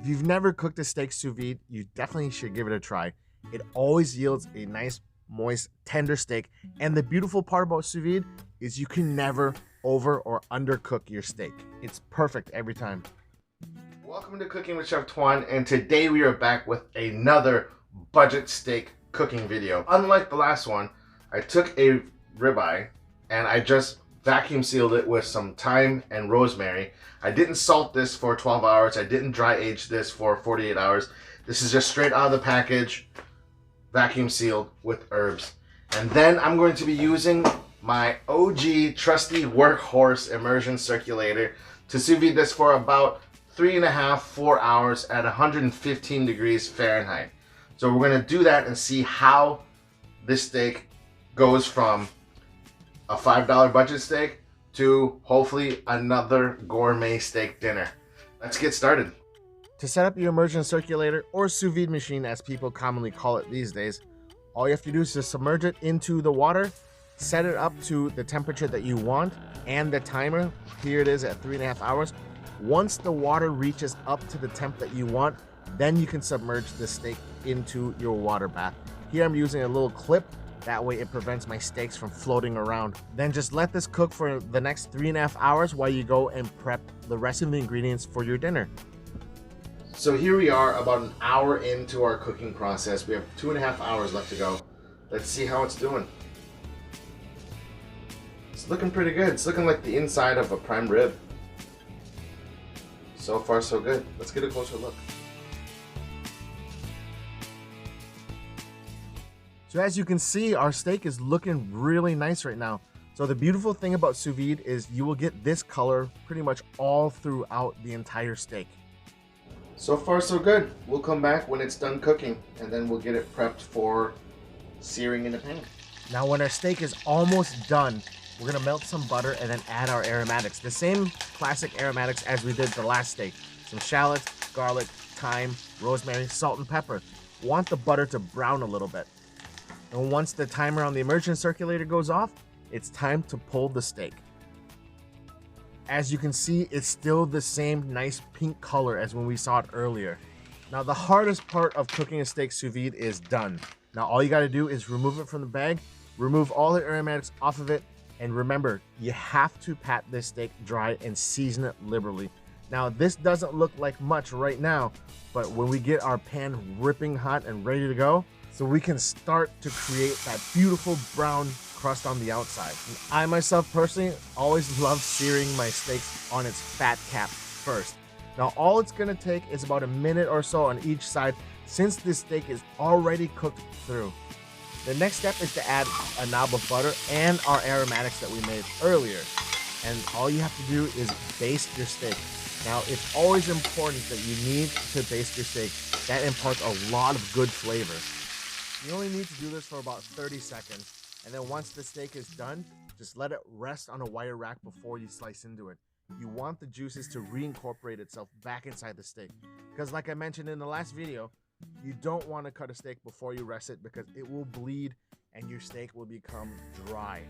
If you've never cooked a steak sous vide, you definitely should give it a try. It always yields a nice, moist, tender steak. And the beautiful part about sous vide is you can never over or undercook your steak. It's perfect every time. Welcome to Cooking with Chef Tuan, and today we are back with another budget steak cooking video. Unlike the last one, I took a ribeye and I just vacuum sealed it with some thyme and rosemary. I didn't salt this for 12 hours. I didn't dry age this for 48 hours. This is just straight out of the package, vacuum sealed with herbs. And then I'm going to be using my OG trusty workhorse immersion circulator to sous vide this for about 3.5–4 hours at 115 degrees Fahrenheit. So we're going to do that and see how this steak goes from a $5 budget steak to hopefully another gourmet steak dinner. Let's get started. To set up your immersion circulator, or sous vide machine as people commonly call it these days, all you have to do is just submerge it into the water, set it up to the temperature that you want, and the timer, here it is at 3.5 hours. Once the water reaches up to the temp that you want, then you can submerge the steak into your water bath. Here I'm using a little clip. That way it prevents my steaks from floating around. Then just let this cook for the next 3.5 hours while you go and prep the rest of the ingredients for your dinner. So here we are about an hour into our cooking process. We have 2.5 hours left to go. Let's see how it's doing. It's looking pretty good. It's looking like the inside of a prime rib. So far so good. Let's get a closer look. So as you can see, our steak is looking really nice right now. So the beautiful thing about sous vide is you will get this color pretty much all throughout the entire steak. So far so good. We'll come back when it's done cooking and then we'll get it prepped for searing in the pan. Now when our steak is almost done, we're gonna melt some butter and then add our aromatics. The same classic aromatics as we did the last steak. Some shallots, garlic, thyme, rosemary, salt, and pepper. Want the butter to brown a little bit. And once the timer on the immersion circulator goes off, it's time to pull the steak. As you can see, it's still the same nice pink color as when we saw it earlier. Now the hardest part of cooking a steak sous vide is done. Now all you gotta do is remove it from the bag, remove all the aromatics off of it, and remember, you have to pat this steak dry and season it liberally. Now this doesn't look like much right now, but when we get our pan ripping hot and ready to go, so we can start to create that beautiful brown crust on the outside. And I myself personally always love searing my steaks on its fat cap first. Now all it's gonna take is about a minute or so on each side since this steak is already cooked through. The next step is to add a knob of butter and our aromatics that we made earlier. And all you have to do is baste your steak. Now it's always important that you need to baste your steak. That imparts a lot of good flavor. You only need to do this for about 30 seconds, and then once the steak is done, just let it rest on a wire rack before you slice into it. You want the juices to reincorporate itself back inside the steak, because like I mentioned in the last video, you don't want to cut a steak before you rest it because it will bleed and your steak will become dry.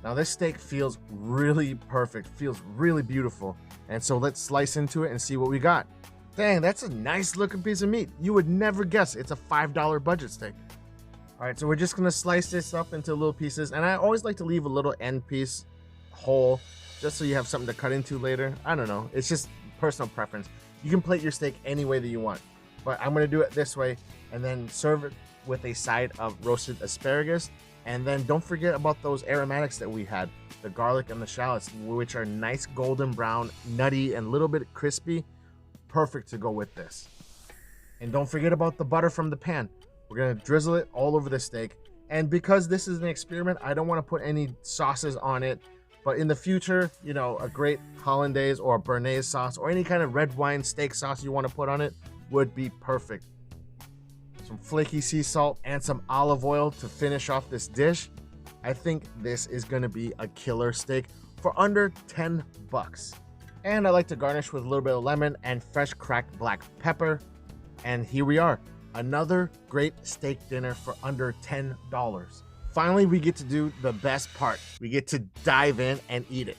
Now this steak feels really perfect, feels really beautiful, and so let's slice into it and see what we got. Dang, that's a nice looking piece of meat. You would never guess it's a $5 budget steak. All right, so we're just gonna slice this up into little pieces, and I always like to leave a little end piece whole just so you have something to cut into later. I don't know, it's just personal preference. You can plate your steak any way that you want, but I'm gonna do it this way and then serve it with a side of roasted asparagus. And then don't forget about those aromatics that we had, the garlic and the shallots, which are nice golden brown, nutty, and a little bit crispy. Perfect to go with this. And don't forget about the butter from the pan. We're gonna drizzle it all over the steak. And because this is an experiment, I don't wanna put any sauces on it. But in the future, you know, a great hollandaise or a béarnaise sauce or any kind of red wine steak sauce you wanna put on it would be perfect. Some flaky sea salt and some olive oil to finish off this dish. I think this is gonna be a killer steak for under 10 bucks. And I like to garnish with a little bit of lemon and fresh cracked black pepper. And here we are. Another great steak dinner for under $10. Finally, we get to do the best part. We get to dive in and eat it.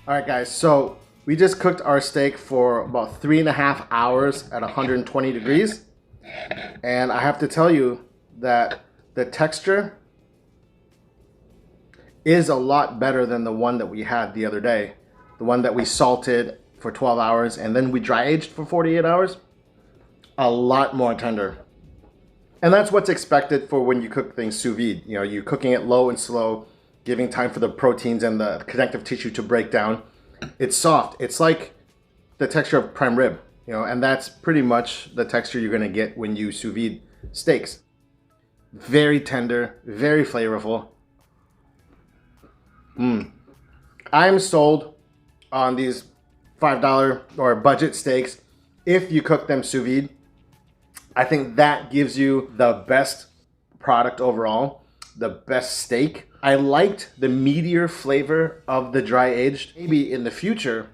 All right, guys, so We just cooked our steak for about 3.5 hours at 120 degrees. And I have to tell you that the texture is a lot better than the one that we had the other day. The one that we salted for 12 hours and then we dry aged for 48 hours. A lot more tender. And that's what's expected for when you cook things sous vide. You know, you're cooking it low and slow, giving time for the proteins and the connective tissue to break down. It's soft. It's like the texture of prime rib, you know, and that's pretty much the texture you're gonna get when you sous vide steaks. Very tender, very flavorful. I'm sold on these $5 or budget steaks if you cook them sous vide. I think that gives you the best product overall, the best steak. I liked the meatier flavor of the dry aged. Maybe in the future,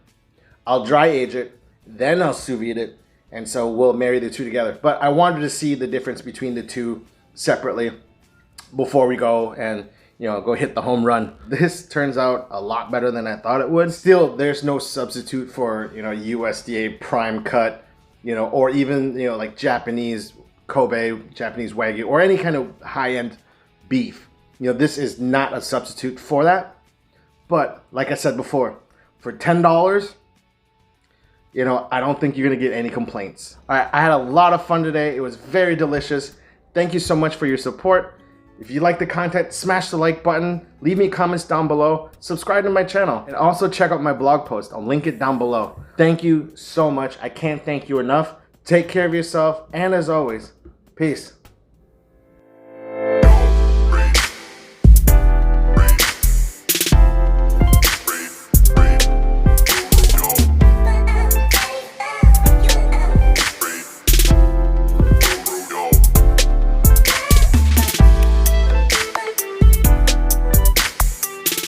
I'll dry age it, then I'll sous vide it, and so we'll marry the two together. But I wanted to see the difference between the two separately before we go and, you know, go hit the home run. This turns out a lot better than I thought it would. Still, there's no substitute for, you know, USDA prime cut, you know, or even, you know, like Japanese Kobe, Japanese Wagyu, or any kind of high-end beef. You know, this is not a substitute for that. But like I said before, for $10, you know, I don't think you're gonna get any complaints. All right, I had a lot of fun today. It was very delicious. Thank you so much for your support. If you like the content, smash the like button, leave me comments down below, subscribe to my channel, and also check out my blog post. I'll link it down below. Thank you so much. I can't thank you enough. Take care of yourself, and as always, peace.